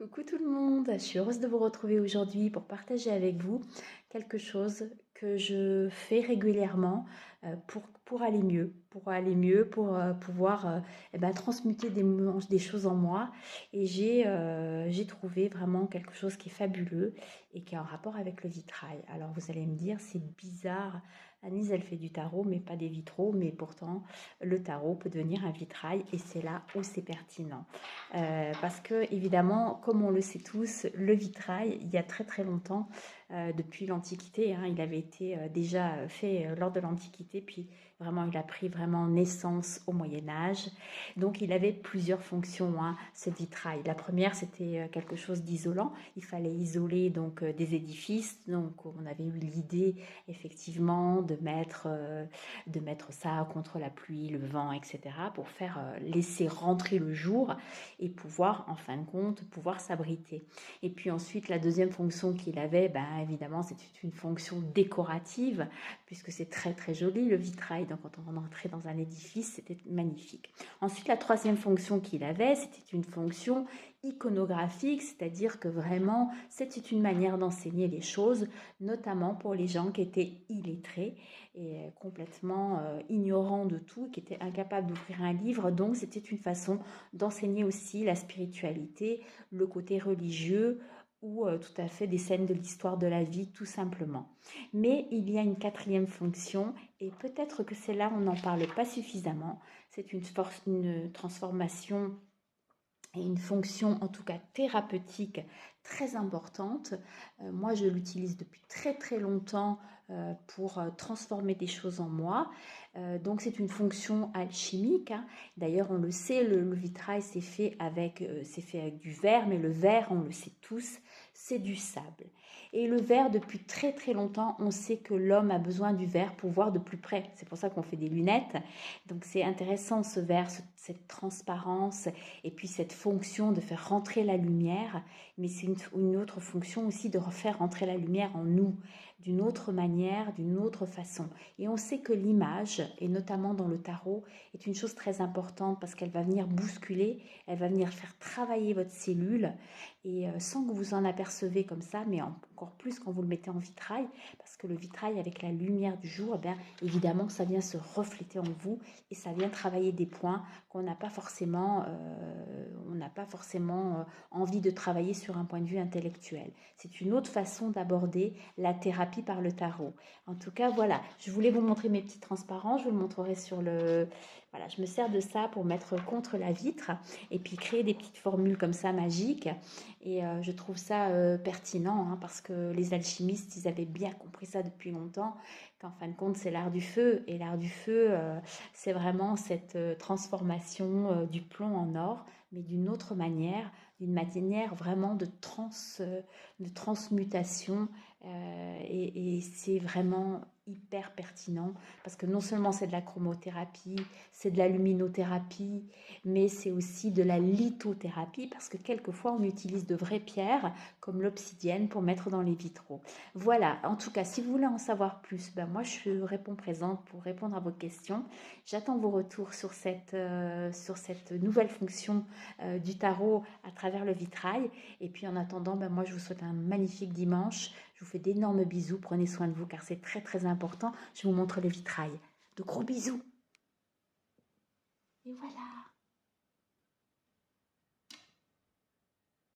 Coucou tout le monde, je suis heureuse de vous retrouver aujourd'hui pour partager avec vous quelque chose que je fais régulièrement pour aller mieux, pour pouvoir transmuter des choses en moi. Et j'ai trouvé vraiment quelque chose qui est fabuleux et qui est en rapport avec le vitrail. Alors vous allez me dire, c'est bizarre, Anise elle fait du tarot mais pas des vitraux, mais pourtant le tarot peut devenir un vitrail et c'est là où c'est pertinent. Parce que évidemment, comme on le sait tous, le vitrail, il y a très très longtemps, depuis l'Antiquité, hein, il avait été déjà fait lors de l'Antiquité, puis vraiment il a pris vraiment naissance au Moyen Âge. Donc il avait plusieurs fonctions, hein, ce vitrail. La première, c'était quelque chose d'isolant. Il fallait isoler donc des édifices. Donc on avait eu l'idée effectivement de mettre ça contre la pluie, le vent, etc. pour faire laisser rentrer le jour et pouvoir, en fin de compte, pouvoir s'abriter. Et puis ensuite, la deuxième fonction qu'il avait, ben, évidemment, c'était une fonction décorative, puisque c'est très très joli le vitrail. Donc quand on entrait dans un édifice, c'était magnifique. Ensuite, la troisième fonction qu'il avait, c'était une fonction iconographique, c'est-à-dire que vraiment, c'était une manière d'enseigner les choses, notamment pour les gens qui étaient illettrés et complètement ignorants de tout, qui étaient incapables d'ouvrir un livre. Donc c'était une façon d'enseigner aussi la spiritualité, le côté religieux ou tout à fait des scènes de l'histoire de la vie tout simplement. Mais il y a une quatrième fonction et peut-être que c'est là on n'en parle pas suffisamment. C'est une transformation et une fonction en tout cas thérapeutique très importante. Moi je l'utilise depuis très très longtemps pour transformer des choses en moi. Donc c'est une fonction alchimique, hein. D'ailleurs on le sait, le vitrail c'est fait avec du verre, mais le verre on le sait tous, c'est du sable. Et le verre, depuis très très longtemps, on sait que l'homme a besoin du verre pour voir de plus près. C'est pour ça qu'on fait des lunettes. Donc c'est intéressant ce verre, cette transparence et puis cette fonction de faire rentrer la lumière. Mais c'est une autre fonction aussi de refaire rentrer la lumière en nous d'une autre manière, d'une autre façon. Et on sait que l'image, et notamment dans le tarot, est une chose très importante parce qu'elle va venir bousculer, elle va venir faire travailler votre cellule et sans que vous en apercevez comme ça, mais encore plus quand vous le mettez en vitrail, parce que le vitrail avec la lumière du jour, eh bien, évidemment ça vient se refléter en vous et ça vient travailler des points qu'on n'a pas forcément, envie de travailler sur un point de vue intellectuel. C'est une autre façon d'aborder la thérapie par le tarot. En tout cas, voilà, je voulais vous montrer mes petits transparents, je vous le montrerai sur le... Voilà, je me sers de ça pour mettre contre la vitre et puis créer des petites formules comme ça magiques. Et je trouve ça pertinent hein, parce que les alchimistes, ils avaient bien compris ça depuis longtemps, qu'en fin de compte, c'est l'art du feu. Et l'art du feu, c'est vraiment cette transformation du plomb en or, mais d'une manière vraiment de transmutation. Et c'est vraiment hyper pertinent parce que non seulement c'est de la chromothérapie, c'est de la luminothérapie, mais c'est aussi de la lithothérapie parce que quelquefois on utilise de vraies pierres comme l'obsidienne pour mettre dans les vitraux. Voilà, en tout cas, si vous voulez en savoir plus, ben moi je réponds présente pour répondre à vos questions. J'attends vos retours sur cette nouvelle fonction du tarot à travers le vitrail. Et puis en attendant, ben moi je vous souhaite un magnifique dimanche. Je vous fais d'énormes bisous, prenez soin de vous car c'est très très important. Je vous montre le vitrail. De gros bisous. Et voilà.